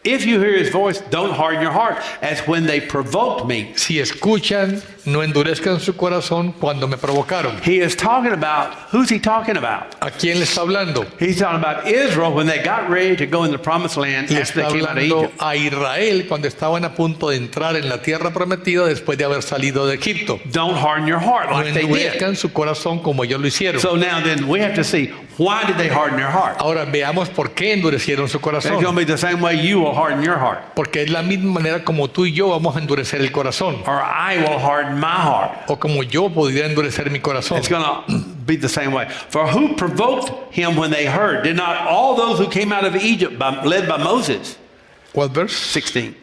If you hear his voice, don't harden your heart, as when they provoked me. Si escuchan, no endurezcan su corazón cuando me provocaron. He is talking about, who's he talking about? ¿A quién le está hablando? He's talking about Israel when they got ready to go in the promised land Le after está they came out of hablando Egypt. a Israel cuando estaban a punto de entrar en la tierra prometida después de haber salido de Egipto. Don't harden your heart No like they did. endurezcan su corazón como ellos lo hicieron. So now then we have to see, why did they harden their heart? Ahora veamos por qué endurecieron su It's going to corazón. be the same way you will harden your heart. Porque es la misma manera como tú y yo vamos a endurecer el corazón. Or I will harden my heart. O como yo podría endurecer mi corazón. It's going to be the same way. For who provoked him when they heard? Did not all those who came out of Egypt led by Moses? What verse? 16.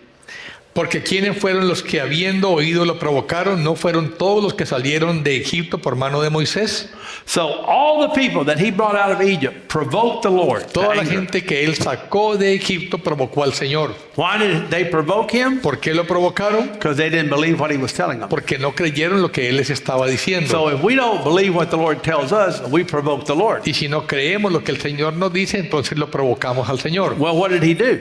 Porque quienes fueron los que habiendo oído lo provocaron, no fueron todos los que salieron de Egipto por mano de Moisés. So all the people that he brought out of Egypt provoked the Lord. to Toda la anger. gente que él sacó de Egipto provocó al Señor. Why did they provoke him? ¿Por qué lo provocaron? Because they didn't believe what he was telling them. Porque no creyeron lo que él les estaba diciendo. So if we don't believe what the Lord tells us, we provoke the Lord. Y si no creemos lo que el Señor nos dice, entonces lo provocamos al Señor. Well, what did he do?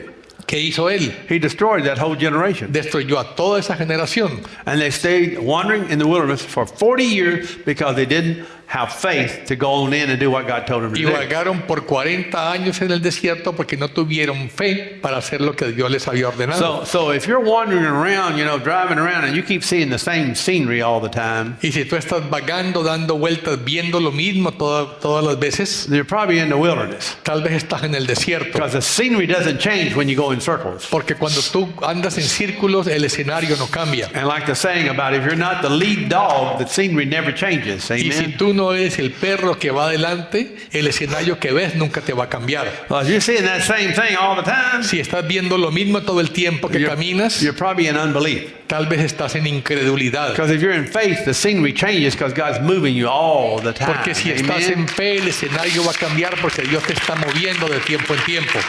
¿Qué hizo él? He destroyed that whole generation. Destruyó a toda esa generación. And they stayed wandering in the wilderness for 40 years because they didn't have faith to go on in and do what God told them to Y do. vagaron por 40 años en el desierto porque no tuvieron fe para hacer lo que Dios les había ordenado. So if you're wandering around, driving around and you keep seeing the same scenery all the time, Y si tú estás vagando, dando vueltas, viendo lo mismo todas las veces, you're probably in the wilderness. tal vez estás en el desierto. Because the scenery doesn't change when you go in circles. Porque cuando tú andas en círculos, el escenario no cambia. And like the saying about if you're not the lead dog, the scenery never changes. Y si Amen. tú no eres el perro que va adelante, el escenario que ves nunca te va a cambiar. Well, if you're seeing that same thing all the time, Si estás viendo lo mismo todo el tiempo que caminas, you're probably in unbelief. tal vez estás en incredulidad. Because if you're in faith, the scenery changes because God's moving you all the time. Porque si estás Amen. en fe, el escenario va a cambiar porque Dios te está moviendo de tiempo en tiempo.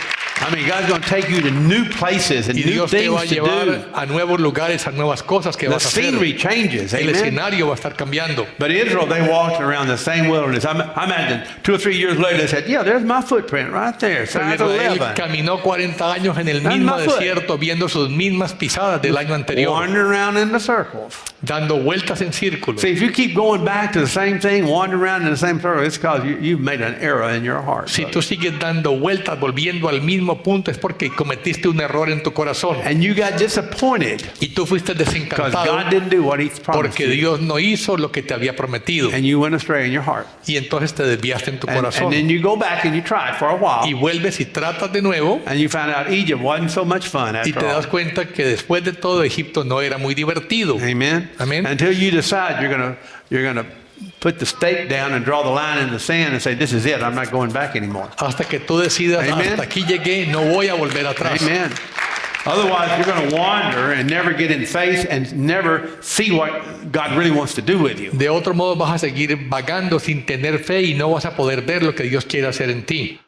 I mean, God's going to take you to new places and Y new Dios te va a things to do. llevar a nuevos lugares, a nuevas cosas que The vas a hacer. scenery changes. El Amen. escenario va a estar cambiando. But Israel, they walked around the same wilderness. I imagine 2 or 3 years later, they said, yeah, there's my footprint right there. Pero Size Israel 11. caminó 40 años en el That's mismo my foot. desierto, viendo sus mismas pisadas del año anterior, Wandering around in the circles. dando vueltas en círculos. See, if you keep going back to the same thing, wandering around in the same circle, it's because you've made an error in your heart. Si tú sigues dando vueltas, volviendo al mismo punto, es porque cometiste un error en tu corazón. And you got disappointed Y tú fuiste because desencantado God didn't do what He promised porque you. Dios no hizo lo que te había prometido. And you went astray in your heart. Y entonces te desviaste en tu And corazón. then you go back and you try it for a while. Y vuelves y tratas de nuevo And you found out Egypt wasn't so much fun y after te das all. cuenta que después de todo Egipto no era muy divertido. Amen. Amen. Until you decide you're gonna put the stake down and draw the line in the sand and say, this is it. I'm not going back anymore. Hasta que tú decidas, Amen. hasta aquí llegué, no voy a volver atrás. Amen. Otherwise, you're going to wander and never get in faith and never see what God really wants to do with you. De otro modo vas a seguir vagando sin tener fe y no vas a poder ver lo que Dios quiere hacer en ti.